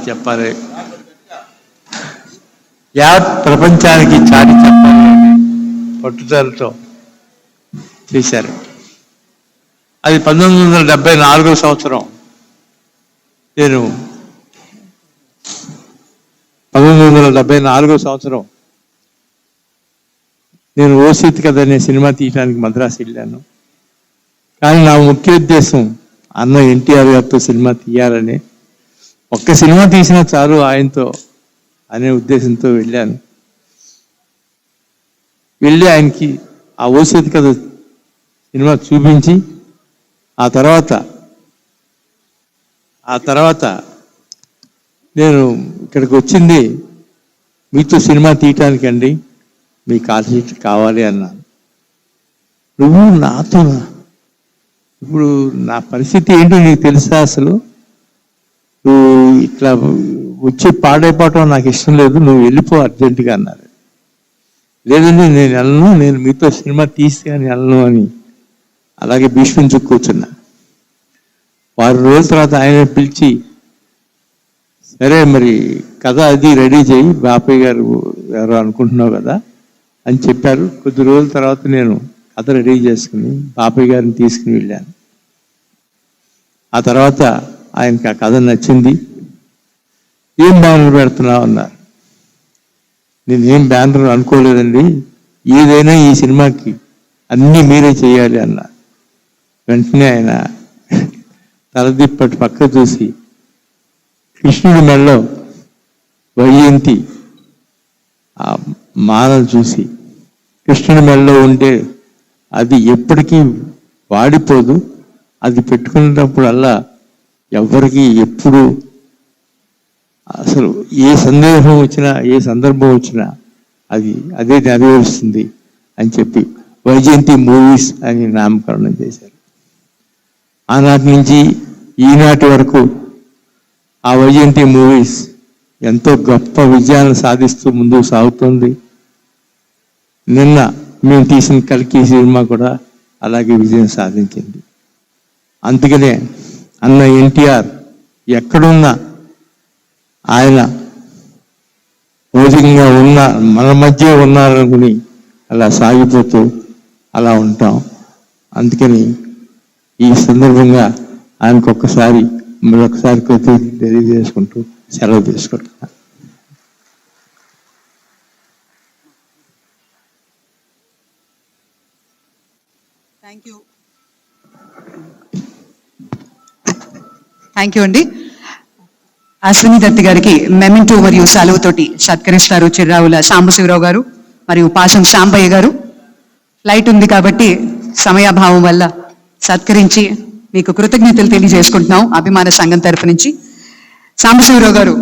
చెప్పాలి, యావత్ ప్రపంచానికి చాటి చెప్పాలి అని పట్టుదలతో చేశారు. అది 1974 సంవత్సరం. నేను 1974 సంవత్సరం నేను ఓసీత్ కథ అనే సినిమా తీయడానికి మద్రాసు వెళ్ళాను. కానీ నా ముఖ్య ఉద్దేశం అన్న ఎన్టీఆర్ గారితో సినిమా తీయాలని, ఒక్క సినిమా తీసినా చాలు ఆయనతో అనే ఉద్దేశంతో వెళ్ళాను. వెళ్ళి ఆయనకి ఆ ఓసీత్ కథ సినిమా చూపించి ఆ తర్వాత నేను ఇక్కడికి వచ్చింది మీతో సినిమా తీయటానికండి, మీ కాల్ షీట్ కావాలి అన్నాను. నువ్వు నాతో, ఇప్పుడు నా పరిస్థితి ఏంటో నీకు తెలుసా? అసలు నువ్వు ఇట్లా వచ్చి పాడైపోవటం నాకు ఇష్టం లేదు, నువ్వు వెళ్ళిపో అర్జెంటుగా అన్నారు. లేదండి నేను వెళ్ళను, నేను మీతో సినిమా తీస్తే అని వెళ్ళను అని అలాగే భీష్మించు కూర్చున్నా. 6 రోజుల తర్వాత ఆయన పిలిచి, సరే మరి కథ అది రెడీ చేయి, బాపయ్య గారు ఎవరో అనుకుంటున్నావు కదా అని చెప్పారు. కొద్ది రోజుల తర్వాత నేను కథ రెడీ చేసుకుని బాపయ్య గారిని తీసుకుని వెళ్ళాను. ఆ తర్వాత ఆయనకి ఆ కథ నచ్చింది. ఏం బ్యానర్ పెడుతున్నావు అన్నారు. నేను ఏం బ్యానర్ అనుకోలేదండి, ఏదైనా ఈ సినిమాకి అన్నీ మీరే చేయాలి అన్న. వెంటనే ఆయన తలదిప్పటి పక్క చూసి కృష్ణుడి మెడలో వైజయంతి ఆ మాలను చూసి, కృష్ణుడి మెడలో ఉంటే అది ఎప్పటికీ వాడిపోదు, అది పెట్టుకునేటప్పుడల్లా ఎవరికి ఎప్పుడు అసలు ఏ సందేహం వచ్చినా ఏ సందర్భం వచ్చినా అదే నెరవేరుస్తుంది అని చెప్పి వైజయంతి మూవీస్ అని నామకరణం చేశారు. ఆనాటి నుంచి ఈనాటి వరకు ఆ వైజయంతి మూవీస్ ఎంతో గొప్ప విజయాలను సాధిస్తూ ముందుకు సాగుతుంది. నిన్న మేము తీసిన కల్కి సినిమా కూడా అలాగే విజయం సాధించింది. అందుకనే అన్న ఎన్టీఆర్ ఎక్కడున్నా ఆయన భౌతికంగా మన మధ్య ఉన్నారనుకుని అలా సాగిపోతూ అలా ఉంటాం. అందుకని ఈ సందర్భంగా ఆయనకు ఒక్కసారి మరొకసారి తెలియజేసుకుంటూ సెలవు తీసుకుంటున్నా. థ్యాంక్ యూ అండి. అశ్విని దత్ గారికి మెమెంటో మరియు సెలవుతోటి సత్కరిస్తారు చిర్రావుల సాంబశివరావు గారు మరియు పాసం శాంబయ్య గారు. ఫ్లైట్ ఉంది కాబట్టి సమయాభావం వల్ల సత్కరించి మీకు కృతజ్ఞతలు తెలియజేసుకుంటున్నాం అభిమాన సంఘం తరఫు నుంచి. సాంబశివరావు గారు.